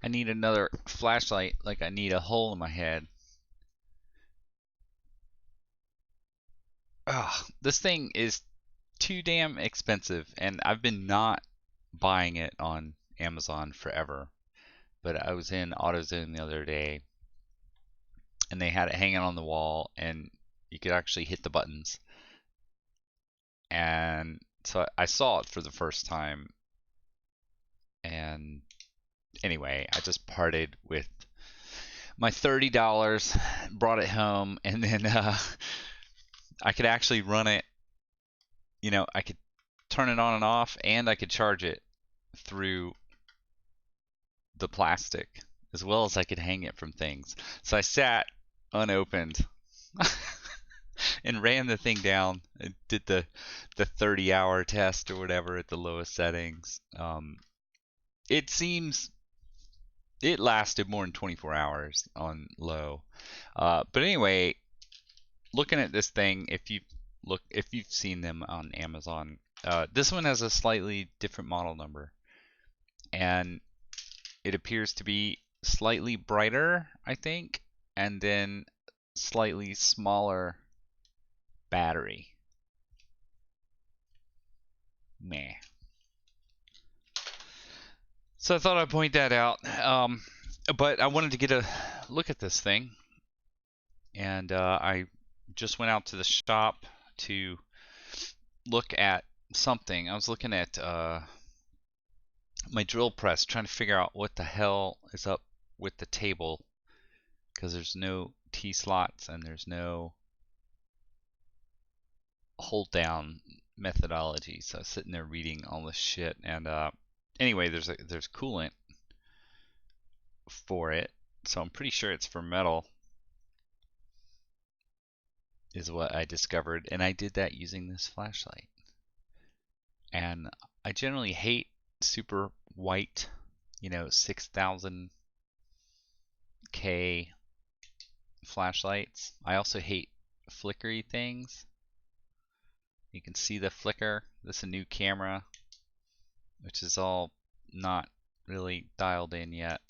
I need another flashlight like I need a hole in my head. Ugh, this thing is too damn expensive, and I've been not buying it on Amazon forever. But I was in AutoZone the other day, and they had it hanging on the wall, and you could actually hit the buttons. And so I saw it for the first time, and anyway, I just parted with my $30, brought it home, and then I could actually run it. I could turn it on and off, and I could charge it through the plastic, as well as I could hang it from things. So I sat unopened and ran the thing down and did the 30-hour test or whatever at the lowest settings. It seems it lasted more than 24 hours on low. But anyway, looking at this thing, if you've seen them on Amazon, this one has a slightly different model number, and it appears to be slightly brighter, I think, and then slightly smaller battery. Meh. So I thought I'd point that out. But I wanted to get a look at this thing, and I just went out to the shop to look at something. I was looking at my drill press, trying to figure out what the hell is up with the table, because there's no T-slots and there's no hold down methodology. So I was sitting there reading all this shit, and anyway, there's coolant for it, so I'm pretty sure it's for metal, is what I discovered, and I did that using this flashlight. And I generally hate super white, 6000K flashlights. I also hate flickery things. You can see the flicker. This is a new camera, which is all not really dialed in yet.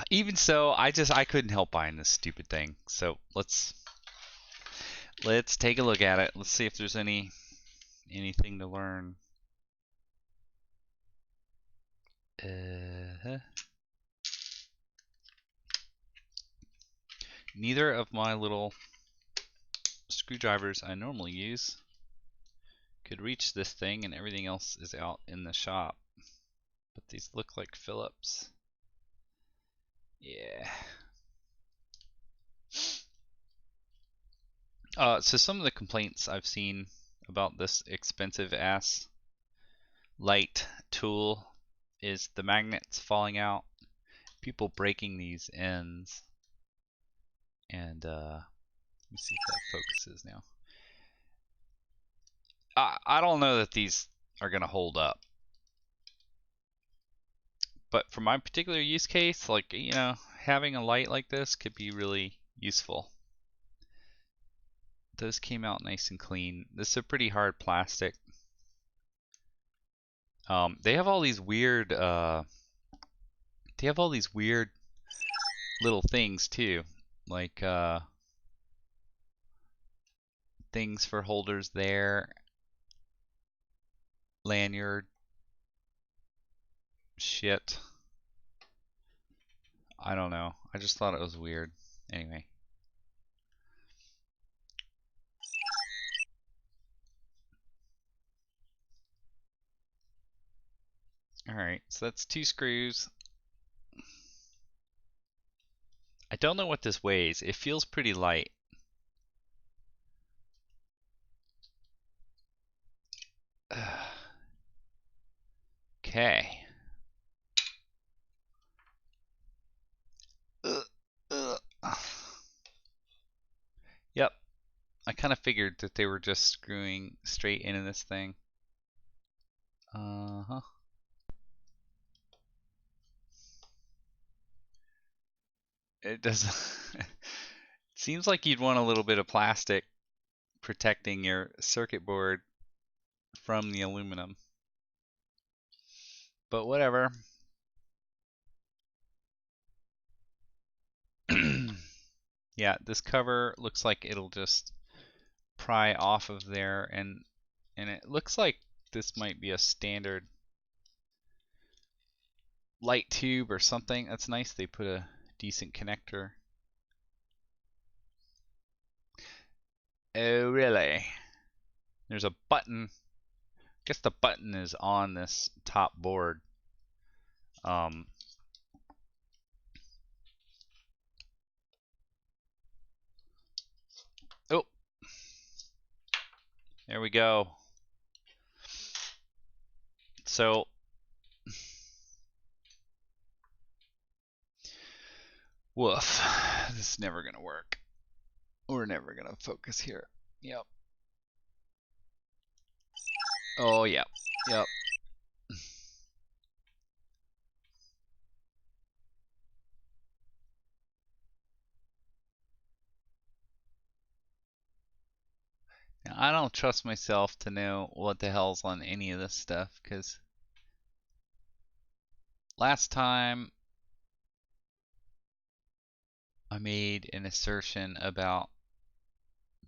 Even so, I couldn't help buying this stupid thing. So let's take a look at it. Let's see if there's anything to learn. Neither of my little screwdrivers I normally use could reach this thing, and everything else is out in the shop. But these look like Phillips. Yeah. So some of the complaints I've seen about this expensive ass light tool is the magnets falling out, people breaking these ends, and let me see if that focuses now. I don't know that these are gonna hold up, but for my particular use case, like, having a light like this could be really useful. Those came out nice and clean. This is a pretty hard plastic. They have all these weird little things too, like things for holders there, lanyard shit. I don't know. I just thought it was weird. Anyway. Alright, so that's 2 screws. I don't know what this weighs. It feels pretty light. Okay. Yep. I kind of figured that they were just screwing straight into this thing. Uh-huh. It does. Seems like you'd want a little bit of plastic protecting your circuit board from the aluminum. but whatever. Yeah, this cover looks like it'll just pry off of there, and it looks like this might be a standard light tube or something. That's nice. They put a decent connector. Oh, really? There's a button. I guess the button is on this top board. Oh, there we go. So, woof. This is never going to work. We're never going to focus here. Yep. Oh, yep. Yep. Now, I don't trust myself to know what the hell's on any of this stuff, because last time I made an assertion about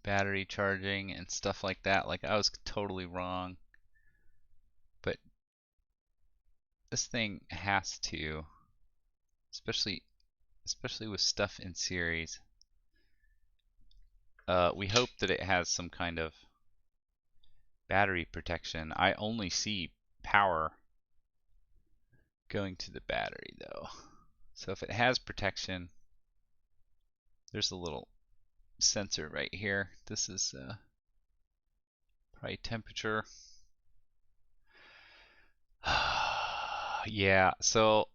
battery charging and stuff like that. Like, I was totally wrong. But this thing has to, especially with stuff in series. We hope that it has some kind of battery protection. I only see power going to the battery though. So if it has protection, there's a little sensor right here. This is probably temperature. Yeah, so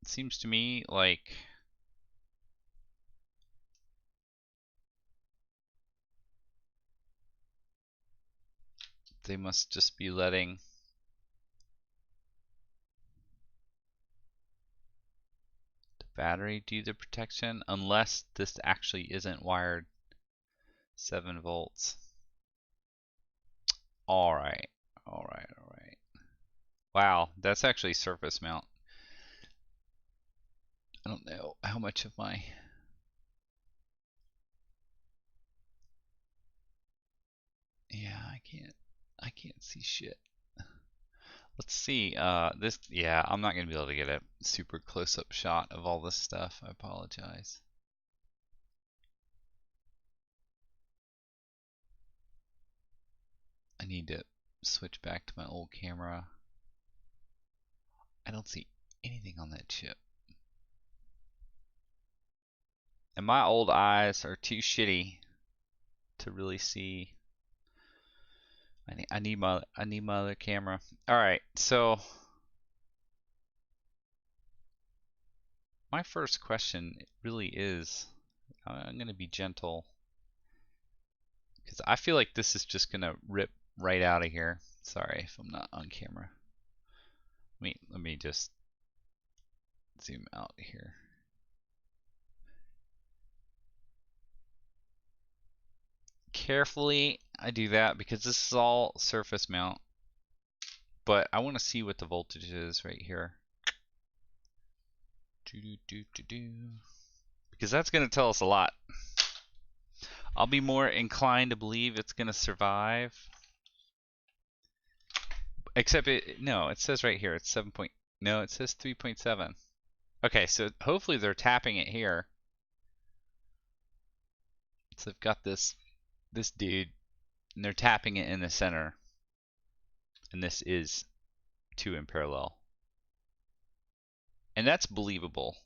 it seems to me like they must just be letting the battery do the protection, unless this actually isn't wired 7 volts. All right. Wow, that's actually surface mount. I don't know how much of my I can't see shit. Let's see. Yeah, I'm not gonna be able to get a super close-up shot of all this stuff. I apologize. I need to switch back to my old camera. I don't see anything on that chip. And my old eyes are too shitty to really see. I need my other camera. All right, so my first question really is, I'm gonna be gentle, because I feel like this is just gonna rip right out of here. Sorry if I'm not on camera. Let me just zoom out here. Carefully, I do that because this is all surface mount, but I want to see what the voltage is right here. Because that's going to tell us a lot. I'll be more inclined to believe it's going to survive. Except no, it says right here it's 7. No, it says 3.7. Okay, so hopefully they're tapping it here. So they've got this dude, and they're tapping it in the center. And this is 2 in parallel. And that's believable.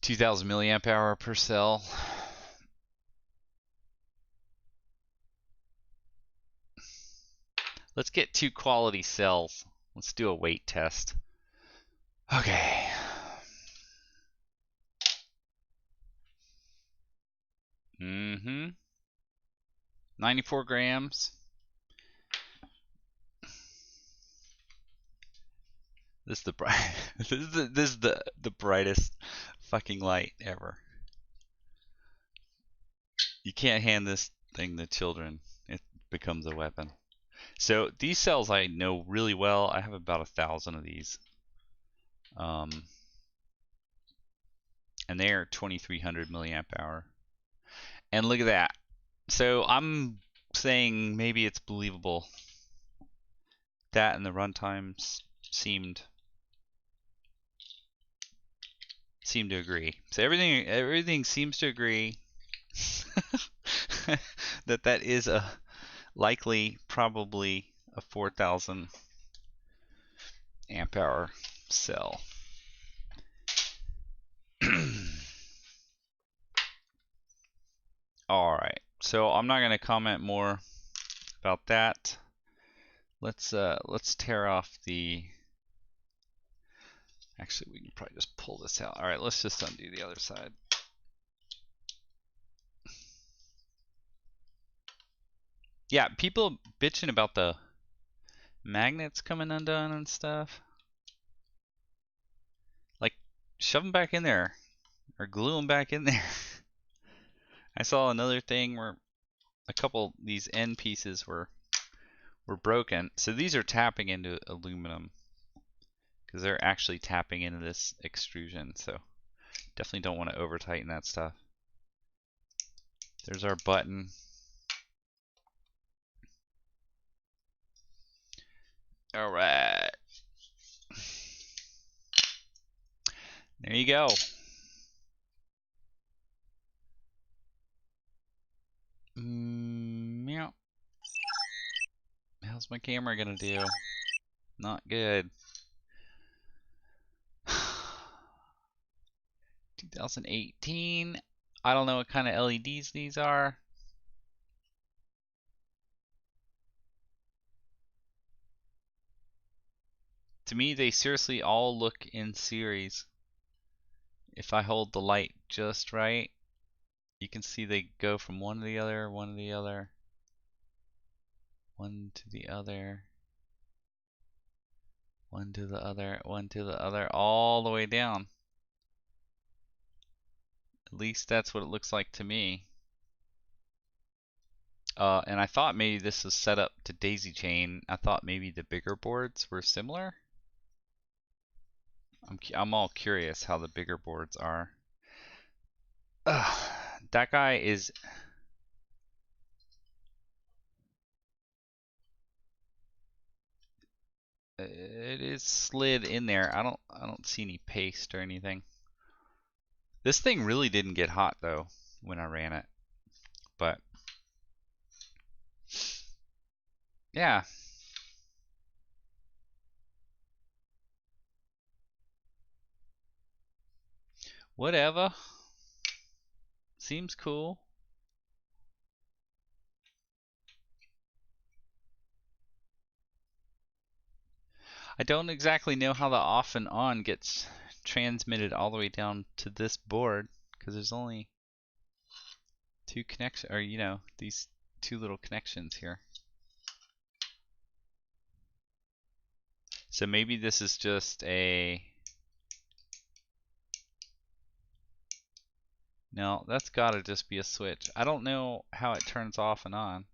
2000 milliamp hour per cell. Let's get 2 quality cells. Let's do a weight test. Okay. Mm-hmm. 94 grams. This is the bright. This is the brightest fucking light ever. You can't hand this thing to children. It becomes a weapon. So these cells I know really well. I have about 1,000 of these. And they're 2300 milliamp hour. And look at that. So I'm saying maybe it's believable. That and the runtimes seemed to agree. So everything seems to agree that is a likely, probably a 4,000 amp hour cell. All right, so I'm not going to comment more about that. Let's tear off the. Actually, we can probably just pull this out. All right, let's just undo the other side. Yeah, people bitching about the magnets coming undone and stuff. Like, shove them back in there or glue them back in there. I saw another thing where a couple these end pieces were broken. So these are tapping into aluminum because they're actually tapping into this extrusion. So definitely don't want to over tighten that stuff. There's our button. All right. There you go. Meow. How's my camera gonna do? Not good. 2018. I don't know what kind of LEDs these are. To me, they seriously all look in series. If I hold the light just right, you can see they go from one to the other, one to the other, one to the other, one to the other, one to the other, all the way down. At least that's what it looks like to me. And I thought maybe this was set up to daisy chain. I thought maybe the bigger boards were similar. I'm all curious how the bigger boards are. That guy is. It is slid in there. I don't see any paste or anything. This thing really didn't get hot though when I ran it. But yeah. Whatever. Seems cool. I don't exactly know how the off and on gets transmitted all the way down to this board because there's only two connections, or you know, these two little connections here. So maybe this is just a. No, that's gotta just be a switch. I don't know how it turns off and on.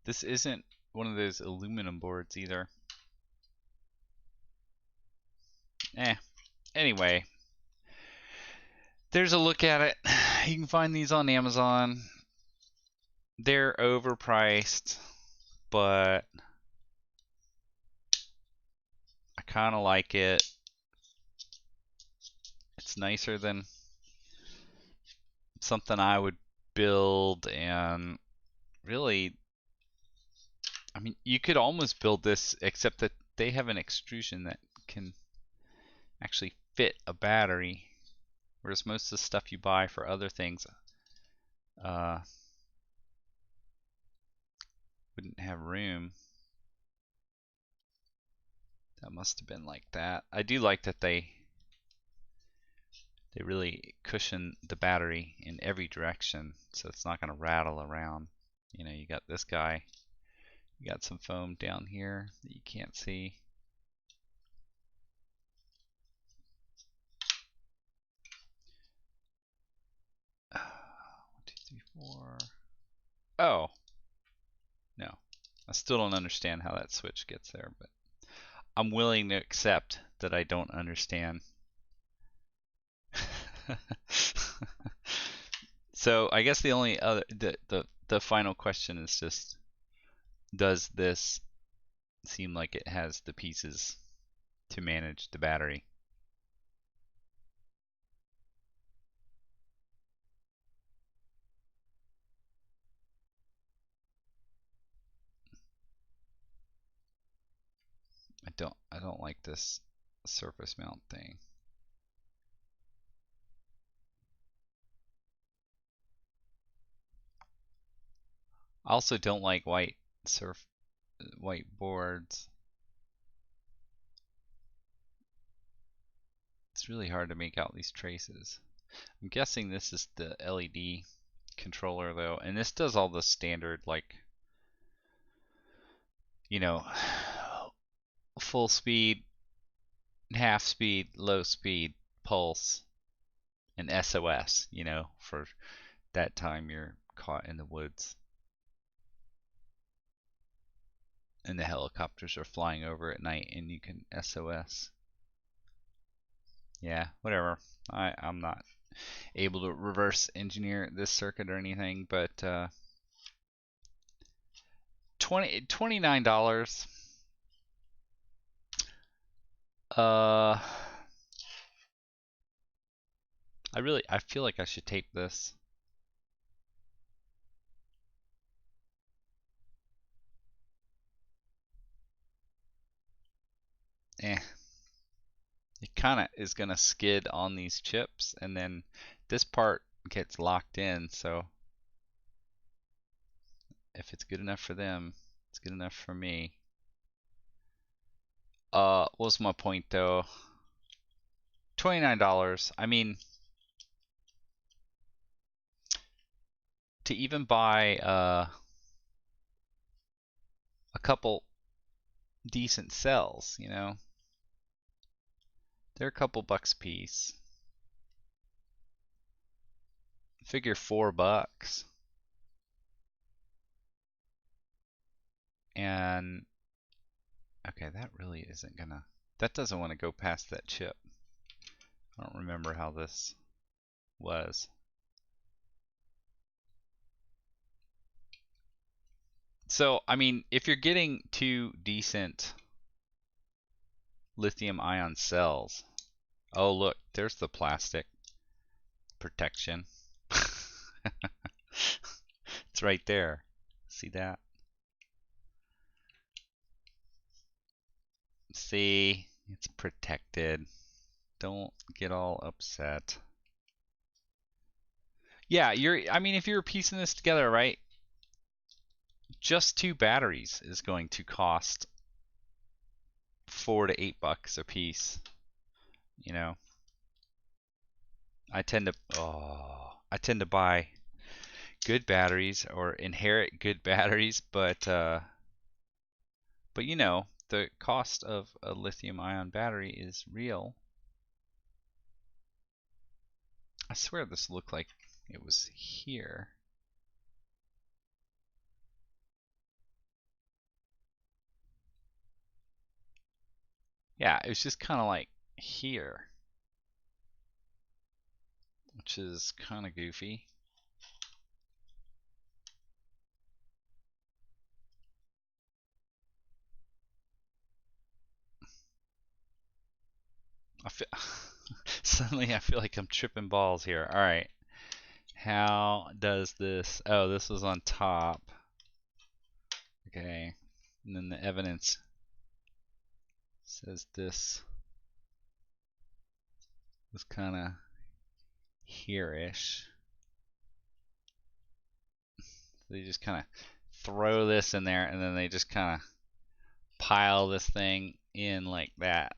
This isn't one of those aluminum boards either. Anyway, there's a look at it. You can find these on Amazon. They're overpriced, but I kind of like it. It's nicer than something I would build, and really, I mean, you could almost build this, except that they have an extrusion that can actually fit a battery, whereas most of the stuff you buy for other things wouldn't have room. That must have been like that. I do like that they really cushion the battery in every direction, so it's not going to rattle around. You know, you got this guy, you got some foam down here that you can't see. One, two, three, four. Oh, no. I still don't understand how that switch gets there, but I'm willing to accept that I don't understand. So I guess the only other the final question is just, does this seem like it has the pieces to manage the battery? I don't like this surface mount thing. I also don't like white boards. It's really hard to make out these traces. I'm guessing this is the LED controller though, and this does all the standard, like, you know, full speed, half speed, low speed, pulse, and SOS, you know, for that time you're caught in the woods and the helicopters are flying over at night and you can SOS. Yeah, whatever. I'm not able to reverse engineer this circuit or anything, but $29. Uh, I feel like I should tape this. Eh, it kind of is gonna skid on these chips, and then this part gets locked in. So if it's good enough for them, it's good enough for me. What's my point though? $29. I mean, to even buy a couple decent cells, you know, they're a couple bucks a piece. Figure $4. And okay, that really isn't gonna, that doesn't want to go past that chip. I don't remember how this was. So, I mean, if you're getting two decent lithium ion cells, oh look, there's the plastic protection. It's right there. See that? See, it's protected. Don't get all upset. Yeah, I mean, if you're piecing this together, right? Just two batteries is going to cost $4 to $8 a piece. You know, I tend to buy good batteries or inherit good batteries, but you know, the cost of a lithium ion battery is real. I swear this looked like it was here. Yeah, it was just kind of like here, which is kind of goofy. I feel suddenly I feel like I'm tripping balls here. All right. How does this? Oh, this was on top. Okay. And then the evidence says this was kind of here-ish. So they just kind of throw this in there and then they just kind of pile this thing in like that.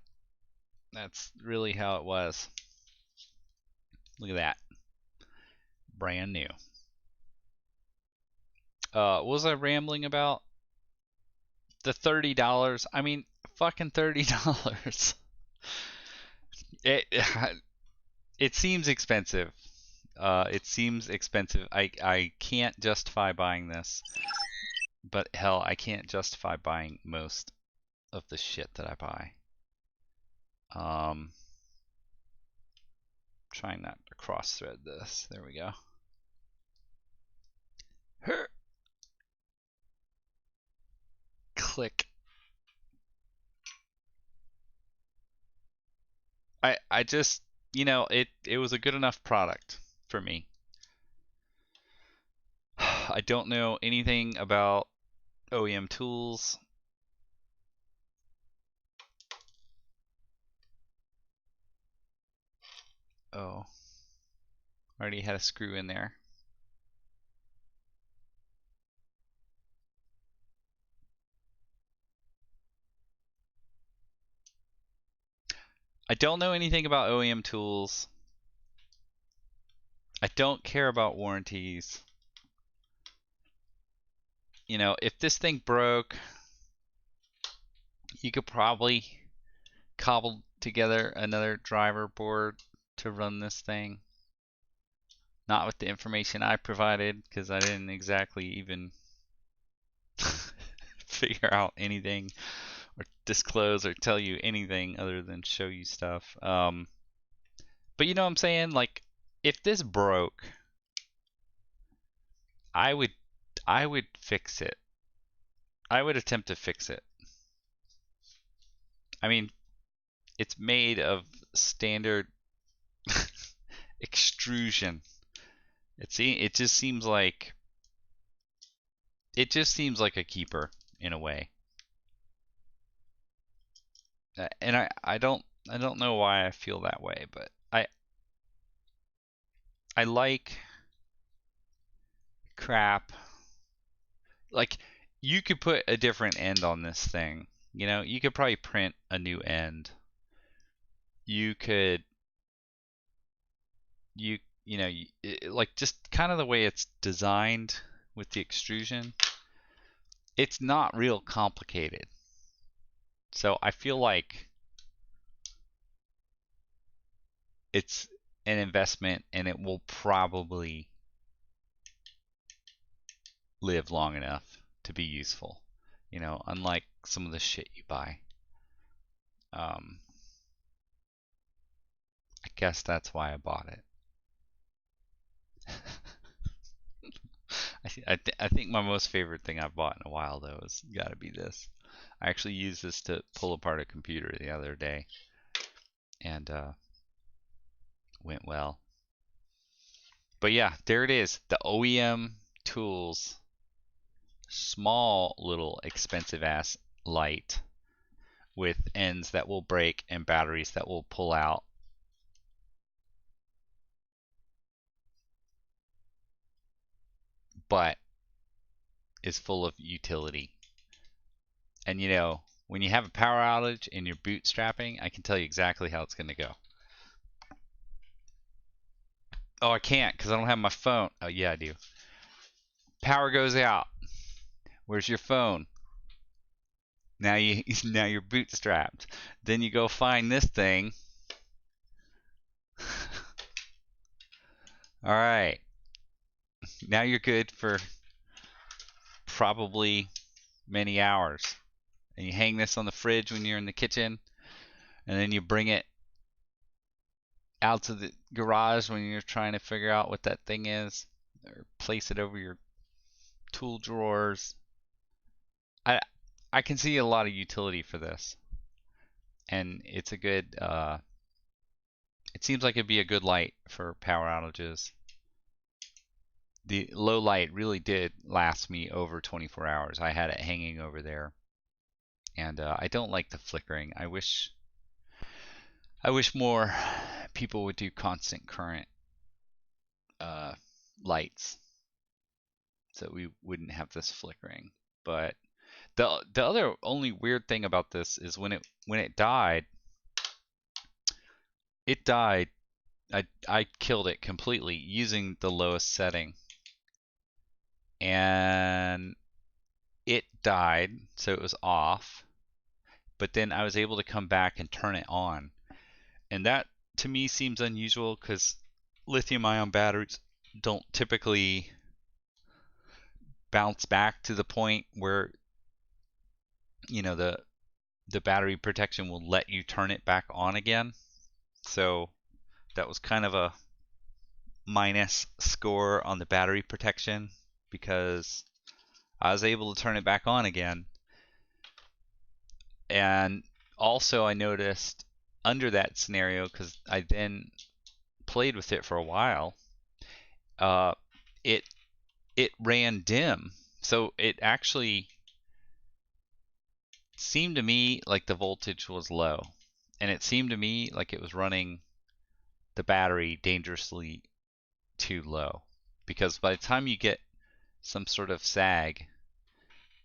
That's really how it was. Look at that. Brand new. What was I rambling about? The $30. I mean, fucking $30. It it seems expensive. It seems expensive. I can't justify buying this, but hell, I can't justify buying most of the shit that I buy. Trying not to cross thread this. There we go. Click. I just, it was a good enough product for me. I don't know anything about OEM tools. Oh, already had a screw in there. I don't know anything about OEM tools. I don't care about warranties. If this thing broke, you could probably cobble together another driver board to run this thing. Not with the information I provided, because I didn't exactly even figure out anything or disclose or tell you anything other than show you stuff. But you know what I'm saying? Like, if this broke, I would fix it. I would attempt to fix it. I mean, it's made of standard extrusion. It just seems like a keeper in a way. And I don't know why I feel that way, but I like crap. Like, you could put a different end on this thing. You could probably print a new end. You could like, just kind of the way it's designed with the extrusion, it's not real complicated. So I feel like it's an investment and it will probably live long enough to be useful, unlike some of the shit you buy. I guess that's why I bought it. I think my most favorite thing I've bought in a while, though, has got to be this. I actually used this to pull apart a computer the other day, and went well. But yeah, there it is. The OEM Tools small little expensive ass light with ends that will break and batteries that will pull out. But is full of utility. And when you have a power outage and you're bootstrapping, I can tell you exactly how it's going to go. Oh, I can't because I don't have my phone. Oh, yeah, I do. Power goes out. Where's your phone? Now you're bootstrapped. Then you go find this thing. All right. Now you're good for probably many hours. And you hang this on the fridge when you're in the kitchen, and then you bring it out to the garage when you're trying to figure out what that thing is, or place it over your tool drawers. I can see a lot of utility for this, and it's a good. It seems like it'd be a good light for power outages. The low light really did last me over 24 hours. I had it hanging over there, and I don't like the flickering. I wish more people would do constant current lights, so we wouldn't have this flickering. But the other only weird thing about this is when it died, I killed it completely using the lowest setting. and it died, so it was off. But then I was able to come back and turn it on. And that to me seems unusual because lithium ion batteries don't typically bounce back to the point where the battery protection will let you turn it back on again. So that was kind of a minus score on the battery protection because I was able to turn it back on again. And also I noticed under that scenario, because I then played with it for a while, uh, it ran dim. So it actually seemed to me like the voltage was low. And it seemed to me like it was running the battery dangerously too low. Because by the time you get some sort of sag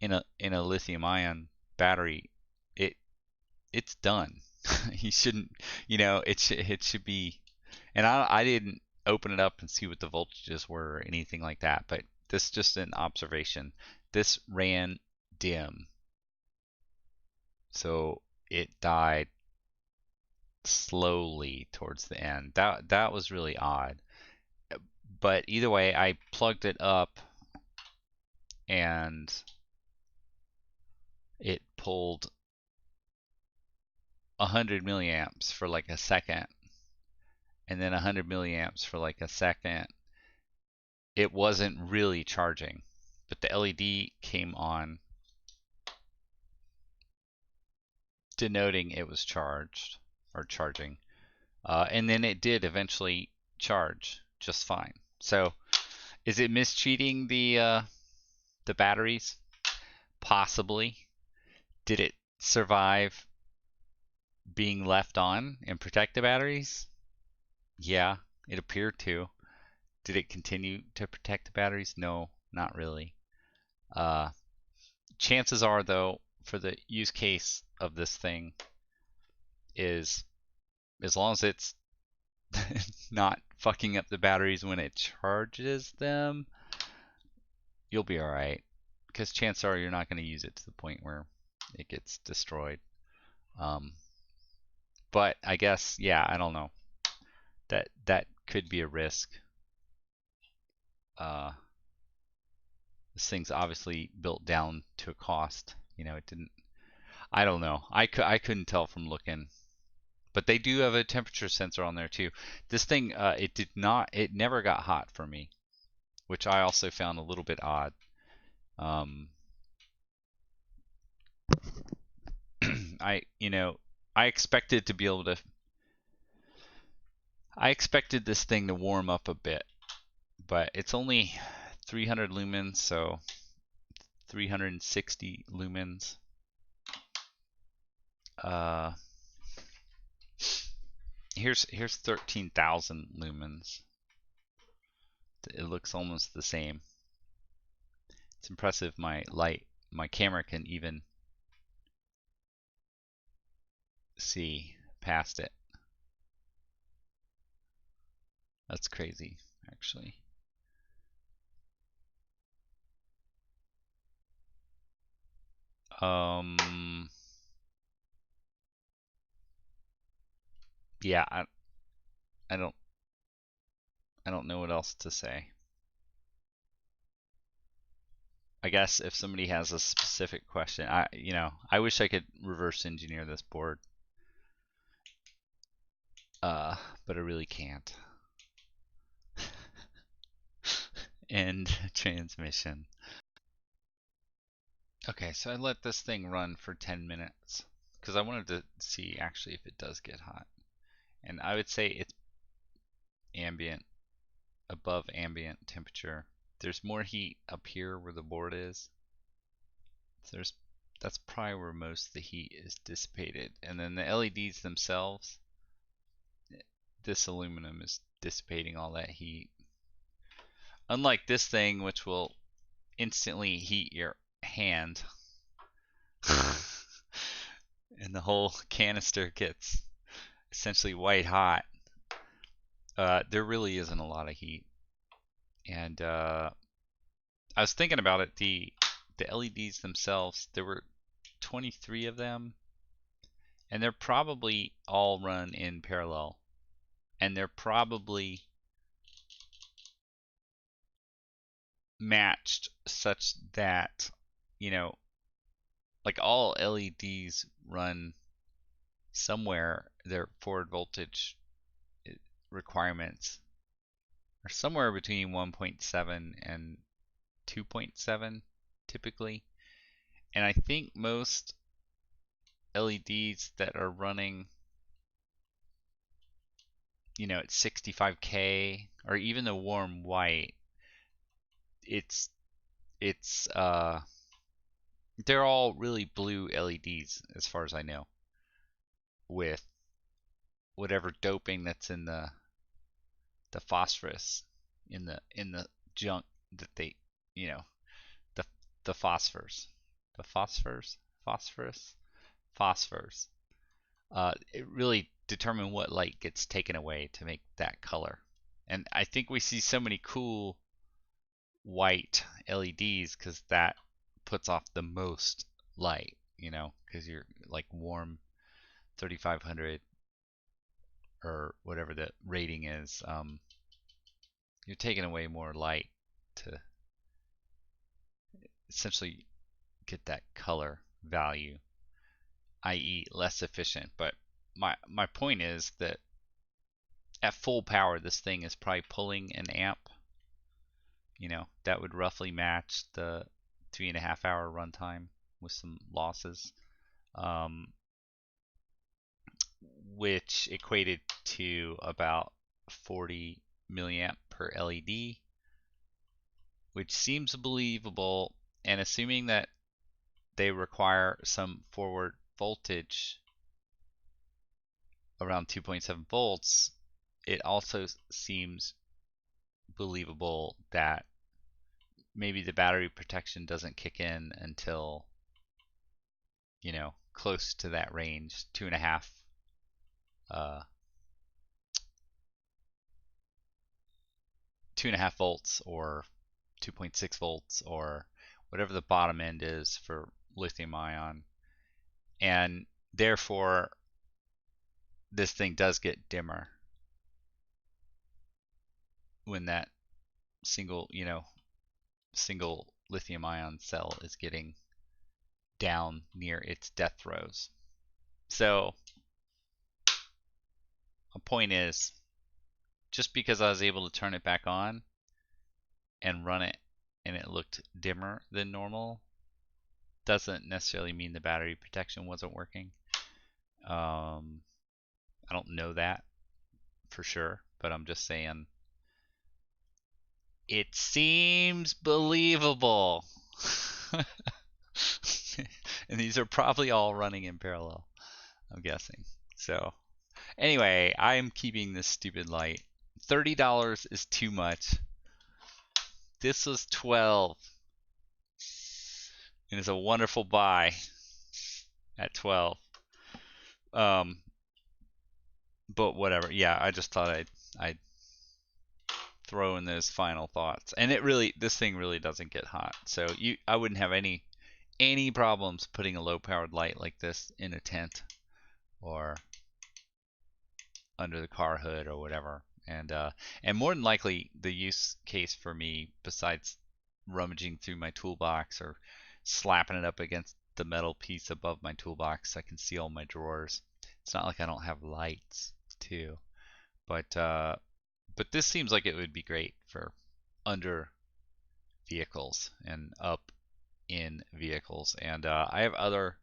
in a lithium ion battery, it it's done. You shouldn't, it should be. And I didn't open it up and see what the voltages were or anything like that, but this is just an observation. This ran dim, so it died slowly towards the end. That was really odd. But either way, I plugged it up and it pulled 100 milliamps for like a second, and then 100 milliamps for like a second. It wasn't really charging, but the LED came on denoting it was charged or charging. And then it did eventually charge just fine. So is it mistreating the batteries? Possibly. Did it survive being left on and protect the batteries? Yeah, it appeared to. Did it continue to protect the batteries? No, not really. Uh, Chances are, though, for the use case of this thing is as long as it's not fucking up the batteries when it charges them, you'll be all right. Because chances are you're not going to use it to the point where it gets destroyed. Um, but I guess, yeah, I don't know. That could be a risk. Uh, this thing's obviously built down to a cost. It didn't. I don't know. I couldn't tell from looking. But they do have a temperature sensor on there too. This thing, it never got hot for me, which I also found a little bit odd. Um, I, I expected to be able to, I expected this thing to warm up a bit, but it's only 300 lumens, so 360 lumens. Uh, here's 13,000 lumens. It looks almost the same. It's impressive my camera can even see past it. That's crazy, actually. Yeah, I don't know what else to say. I guess if somebody has a specific question, I wish I could reverse engineer this board. But I really can't. End transmission. Okay, so I let this thing run for 10 minutes because I wanted to see actually if it does get hot. And I would say it's ambient, above ambient temperature. There's more heat up here where the board is. So that's probably where most of the heat is dissipated. And then the LEDs themselves, this aluminum is dissipating all that heat. Unlike this thing, which will instantly heat your hand. And the whole canister gets essentially white hot. There really isn't a lot of heat. And I was thinking about it. The LEDs themselves, there were 23 of them, and they're probably all run in parallel, and they're probably matched such that, you know, like all LEDs run somewhere. Their forward voltage requirements are somewhere between 1.7 and 2.7 typically. And I think most LEDs that are running, you know, at 65K or even the warm white, it's they're all really blue LEDs as far as I know, with whatever doping that's in the phosphorus in the junk that they, you know, the the phosphors, the phosphors. It really determine what light gets taken away to make that color. And I think we see so many cool white LEDs because that puts off the most light, you know, because you're like warm 3500 or whatever the rating is. You're taking away more light to essentially get that color value, i.e. less efficient. But my point is that at full power, this thing is probably pulling an amp. You know, that would roughly match the 3.5 hour runtime with some losses, um, which equated to about 40 milliamp per LED, which seems believable. And assuming that they require some forward voltage around 2.7 volts, it also seems believable that maybe the battery protection doesn't kick in until, you know, close to that range, 2.5 volts or 2.6 volts or whatever the bottom end is for lithium ion. And therefore, this thing does get dimmer when that single, you know, single lithium ion cell is getting down near its death throes. So, my point is, just because I was able to turn it back on and run it and it looked dimmer than normal doesn't necessarily mean the battery protection wasn't working. I don't know that for sure, but I'm just saying it seems believable. And these are probably all running in parallel, I'm guessing. So anyway, I'm keeping this stupid light. $30 is too much. This was 12. And it's a wonderful buy at 12. But whatever. Yeah, I just thought I'd throw in those final thoughts. And this thing really doesn't get hot. So I wouldn't have any problems putting a low powered light like this in a tent or under the car hood or whatever. And more than likely the use case for me, besides rummaging through my toolbox or slapping it up against the metal piece above my toolbox so I can see all my drawers. It's not like I don't have lights too. But this seems like it would be great for under vehicles and up in vehicles. And I have other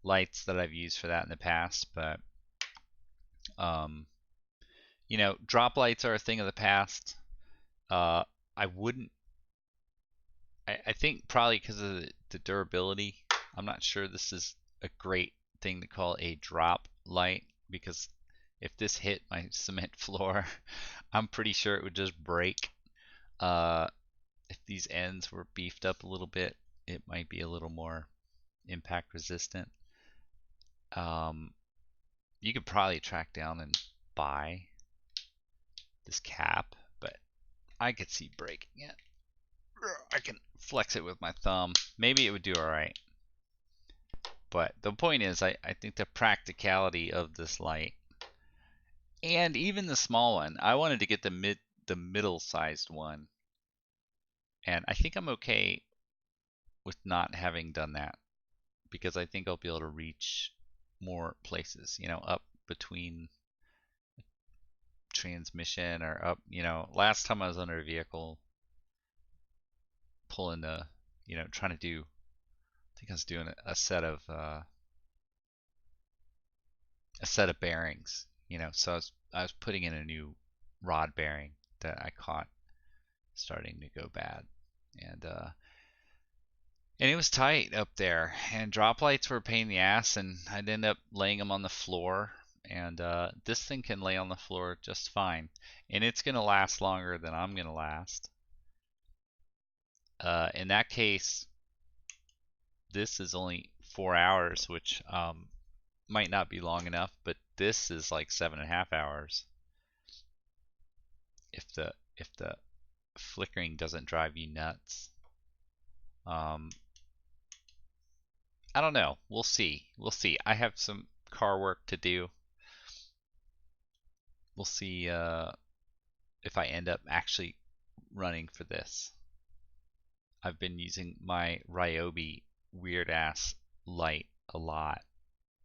lights that I've used for that in the past, but you know, drop lights are a thing of the past. I wouldn't. I think probably because of the durability. I'm not sure this is a great thing to call a drop light, because if this hit my cement floor, I'm pretty sure it would just break. If these ends were beefed up a little bit, it might be a little more impact resistant. You could probably track down and buy this cap, but I could see breaking it I can flex it with my thumb. Maybe it would do all right. But the point is, I think the practicality of this light, and even the small one, I wanted to get the middle-sized one, and I think I'm okay with not having done that, because I think I'll be able to reach more places, you know, up between transmission or up, you know, last time I was under a vehicle pulling the, you know, trying to do, I think I was doing a set of bearings, you know, so I was putting in a new rod bearing that I caught starting to go bad, and it was tight up there, and drop lights were a pain in the ass, and I'd end up laying them on the floor, and this thing can lay on the floor just fine, and it's gonna last longer than I'm gonna last. In that case, this is only 4 hours, which might not be long enough, but this is like 7.5 hours. If the flickering doesn't drive you nuts. I don't know. We'll see. We'll see. I have some car work to do. We'll see if I end up actually running for this. I've been using my Ryobi weird ass light a lot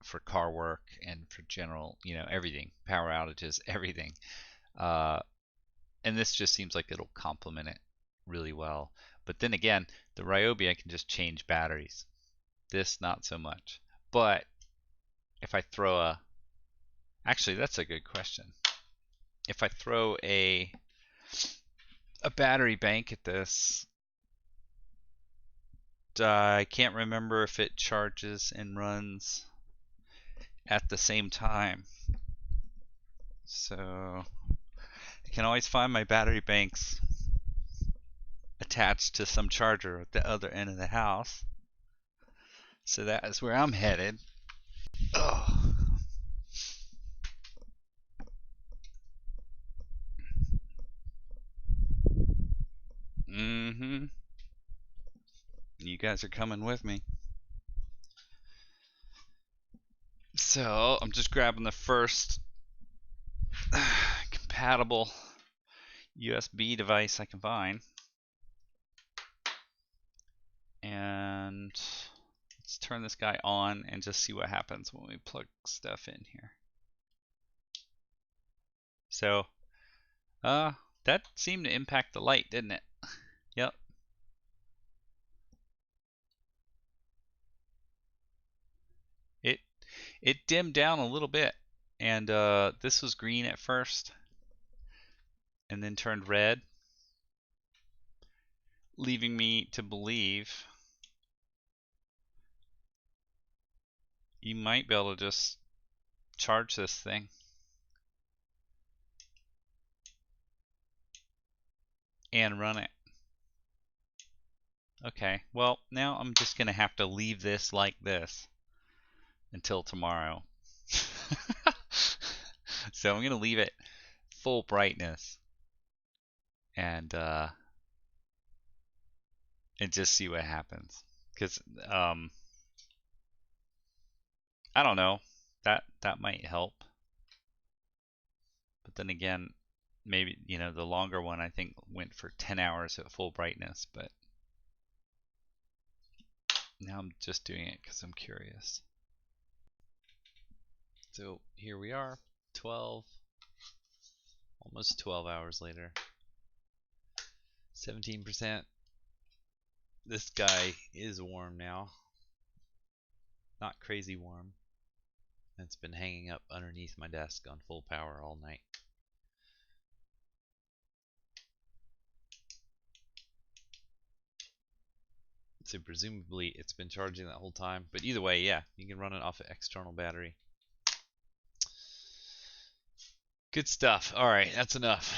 for car work and for general, you know, everything, power outages, everything. And this just seems like it'll complement it really well. But then again, the Ryobi I can just change batteries. This not so much. But if I throw a, actually that's a good question. If I throw a battery bank at this, I can't remember if it charges and runs at the same time. So I can always find my battery banks attached to some charger at the other end of the house. So that is where I'm headed. Oh. Mm-hmm. You guys are coming with me. So I'm just grabbing the first compatible USB device I can find. And let's turn this guy on and just see what happens when we plug stuff in here. So that seemed to impact the light, didn't it? Yep. It dimmed down a little bit, and this was green at first and then turned red, leaving me to believe you might be able to just charge this thing and run it. Okay, well now I'm just gonna have to leave this like this until tomorrow. So I'm gonna leave it full brightness and just see what happens, because I don't know, that might help, but then again, maybe, you know, the longer one I think went for 10 hours at full brightness, but now I'm just doing it because I'm curious. So here we are, 12, almost 12 hours later, 17%. This guy is warm now, not crazy warm. It's been hanging up underneath my desk on full power all night. So presumably it's been charging that whole time, but either way, yeah, you can run it off an external battery. Good stuff. All right, that's enough.